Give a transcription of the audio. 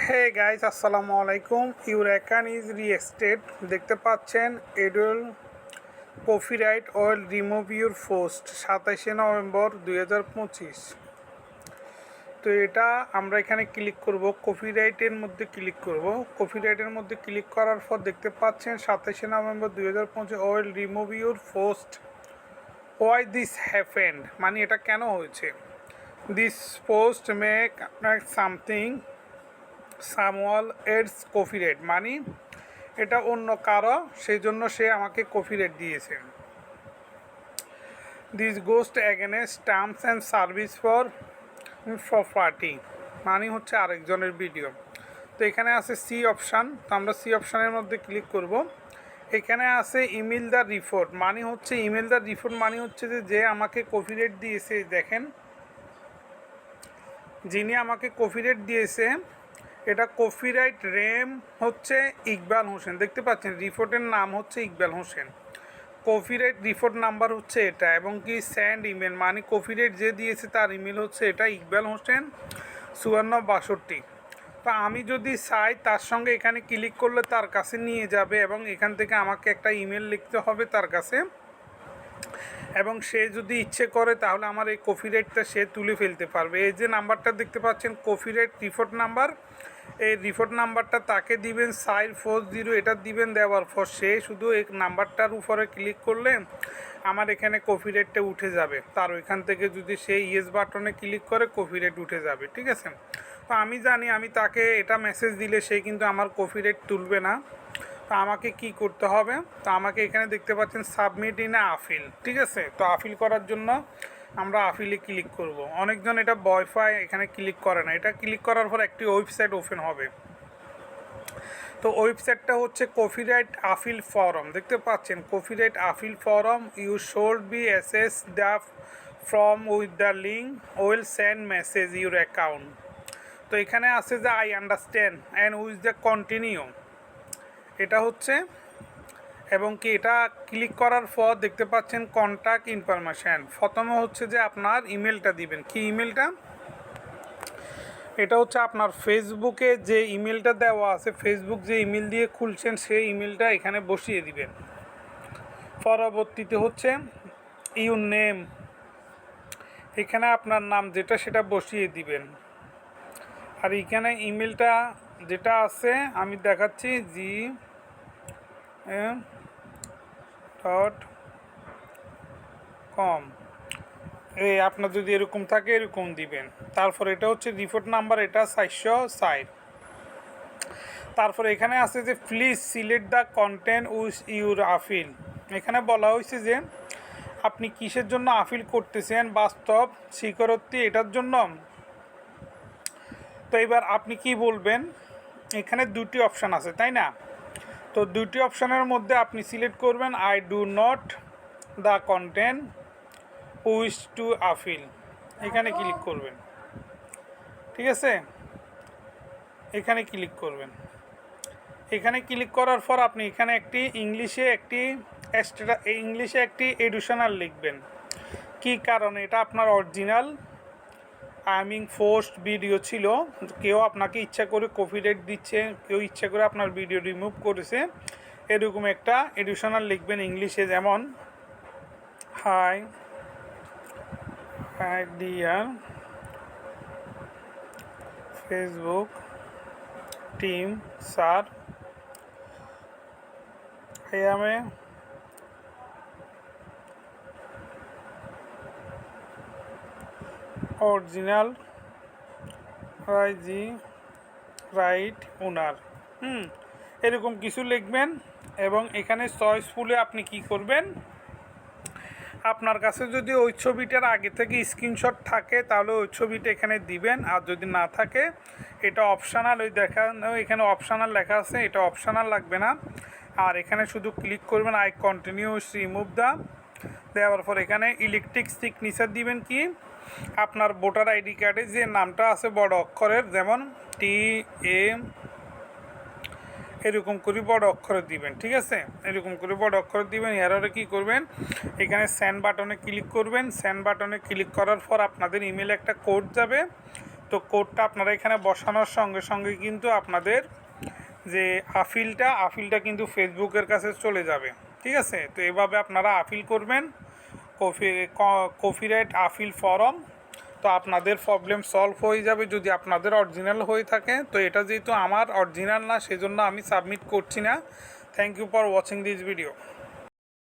হে guys, আসসালামু আলাইকুম। Your account is রিএক্সটেড। দেখতে পাচ্ছেন এডুল copyright we'll remove your post 27 November 2025। তো এটা আমরা এখানে ক্লিক করব, কপিরাইটের মধ্যে ক্লিক করব। কপিরাইটের মধ্যে ক্লিক করার পর দেখতে পাচ্ছেন 27 November 2025 we'll remove your post. Why this happened, মানে এটা কেন হয়েছে। দিস পোস্ট মেক সামথিং সামওয়াল এডস কপিরাইট, মানে এটা অন্য কারো, সেই জন্য সে আমাকে কপিরাইট দিয়েছে। This ghost against terms and service for property, মানে হচ্ছে আরেকজনের ভিডিও। তো এখানে আছে সি অপশান, তো আমরা সি অপশানের মধ্যে ক্লিক করব। এখানে আছে ইমেল দ্য রিপোর্ট, মানে হচ্ছে ইমেল দ্য রিপোর্ট মানে হচ্ছে যে আমাকে কপিরাইট দিয়েছে। দেখেন, যিনি আমাকে কপিরাইট দিয়েছে এটা কপিরাইট রেম হচ্ছে ইকবাল হোসেন। দেখতে পাচ্ছেন রিপোর্টের নাম হচ্ছে Iqbal Hossain, copyright report number হচ্ছে এটা, এবং কি স্যান্ড ইমেল মানে কপিরাইট যে দিয়েছে তার ইমেল হচ্ছে এটা ইকবাল হোসেন 5462। তো আমি যদি চাই তার সঙ্গে এখানে ক্লিক করলে তার কাছে নিয়ে যাবে, এবং এখান থেকে আমাকে একটা ইমেল লিখতে হবে তার কাছে, এবং সে যদি ইচ্ছে করে তাহলে আমার এই কপিরাইটটা সে তুলে ফেলতে পারবে। এই যে নাম্বারটা দেখতে পাচ্ছেন কপিরাইট রিপোর্ট নাম্বার, এই রিপোর্ট নাম্বারটা তাকে দিবেন 440, এটা দিবেন। দেওয়ার পর সে শুধু এই নাম্বারটার উপরে ক্লিক করলে আমার এখানে কপিরাইটটা উঠে যাবে। তার ওইখান থেকে যদি সে ইয়েস বাটনে ক্লিক করে কপিরাইট উঠে যাবে, ঠিক আছে। তো আমি জানি আমি তাকে এটা মেসেজ দিলে সে কিন্তু আমার কপিরাইট তুলবে না। তো আমাকে কি করতে হবে, তো আমাকে এখানে দেখতে পাচ্ছেন সাবমিট ইন আপিল, ঠিক আছে। তো আপিল করার জন্য আমরা আপিলে ক্লিক করব। অনেকজন এটা ভয় পায়, এখানে ক্লিক করে না। এটা ক্লিক করার পর একটি ওয়েবসাইট ওপেন হবে। তো ওয়েবসাইটটা হচ্ছে কপিরাইট আপিল ফরম। দেখতে পাচ্ছেন copyright appeal form, you should be assess the form with the link will send message your account. তো এখানে আছে যে I understand and with the continue, এটা হচ্ছে, এবং কি এটা ক্লিক করার পর দেখতে পাচ্ছেন কন্ট্যাক্ট ইনফরমেশান। প্রথমে হচ্ছে যে আপনার ইমেলটা দিবেন। কি ইমেলটা, এটা হচ্ছে আপনার ফেসবুকে যে ইমেলটা দেওয়া আছে, ফেসবুক যে ইমেল দিয়ে খুলছেন সেই ইমেলটা এখানে বসিয়ে দিবেন। পরবর্তীতে হচ্ছে ইউর নেম, এখানে আপনার নাম যেটা সেটা বসিয়ে দিবেন। আর এখানে ইমেলটা যেটা আছে আমি দেখাচ্ছি gm.com, আপনার যদি এরকম থাকে এরকম দিবেন। তারপর এটা হচ্ছে রিপোর্ট নাম্বার, এটা 460। তারপরে এখানে আছে যে please select the content with your appeal. এখানে বলা হয়েছে যে আপনি কিসের জন্য আপিল করতেছেন, বাস্তব স্বীকারোক্তি এটার জন্য। তো এবার আপনি কি বলবেন, এখানে দুটি অপশান আছে তাই না। তো দুটি অপশানের মধ্যে আপনি সিলেক্ট করবেন I do not the content wish to appeal, এখানে ক্লিক করবেন, ঠিক আছে। এখানে ক্লিক করবেন। এখানে ক্লিক করার পর আপনি এখানে একটি ইংলিশে একটি এডিশনাল লিখবেন। কি কারণে, এটা আপনার অরিজিনাল পোস্ট ভিডিও ছিল, কেউ আপনাকে ইচ্ছা করে কপিরাইট দিচ্ছে, কেউ ইচ্ছা করে আপনার ভিডিও রিমুভ করেছে, এরকম একটা এডিশনাল লিখবেন ইংলিশে। যেমন hi dear Facebook team sir, I am a original IG right owner, এরকম কিছু লিখবেন। এবং এখানে চয়েসফুলে আপনি কি করবেন, আপনার কাছে যদি ওই ছবিটার আগে থেকে স্ক্রিনশট থাকে তাহলে ওই ছবিটা এখানে দিবেন, আর যদি না থাকে এটা অপশানাল, ওই এখানে অপশানাল লেখা আছে, এটা অপশানাল লাগবে না। আর এখানে শুধু ক্লিক করবেন আই কন্টিনিউ রিমুভ দ্য, দেওয়ার পর এখানে ইলেকট্রিক সিগনেচার দিবেন কি আপনার ভোটার আইডি কার্ডে যে নামটা আছে বড় অক্ষরের, যেমন TM, এরকম করে বড় অক্ষরে দিবেন, ঠিক আছে। এরকম করে বড় অক্ষরে দিবেন। এরপরে কী করবেন, এখানে সেন্ড বাটনে ক্লিক করবেন। সেন্ড বাটনে ক্লিক করার পর আপনাদের ইমেলে একটা কোড যাবে। তো কোডটা আপনারা এখানে বসানোর সঙ্গে সঙ্গে কিন্তু আপনাদের যে আপিলটা কিন্তু ফেসবুকের কাছে চলে যাবে। ঠিক আছে, তো এভাবে আপনারা আপিল করবেন কপিরাইট আপিল ফরম। তো আপনাদের প্রবলেম সলভ হয়ে যাবে যদি আপনাদের অরিজিনাল হয়ে থাকে। তো এটা যেহেতু আমার অরিজিনাল না, সেজন্য আমি সাবমিট করছি না। Thank you for watching this video.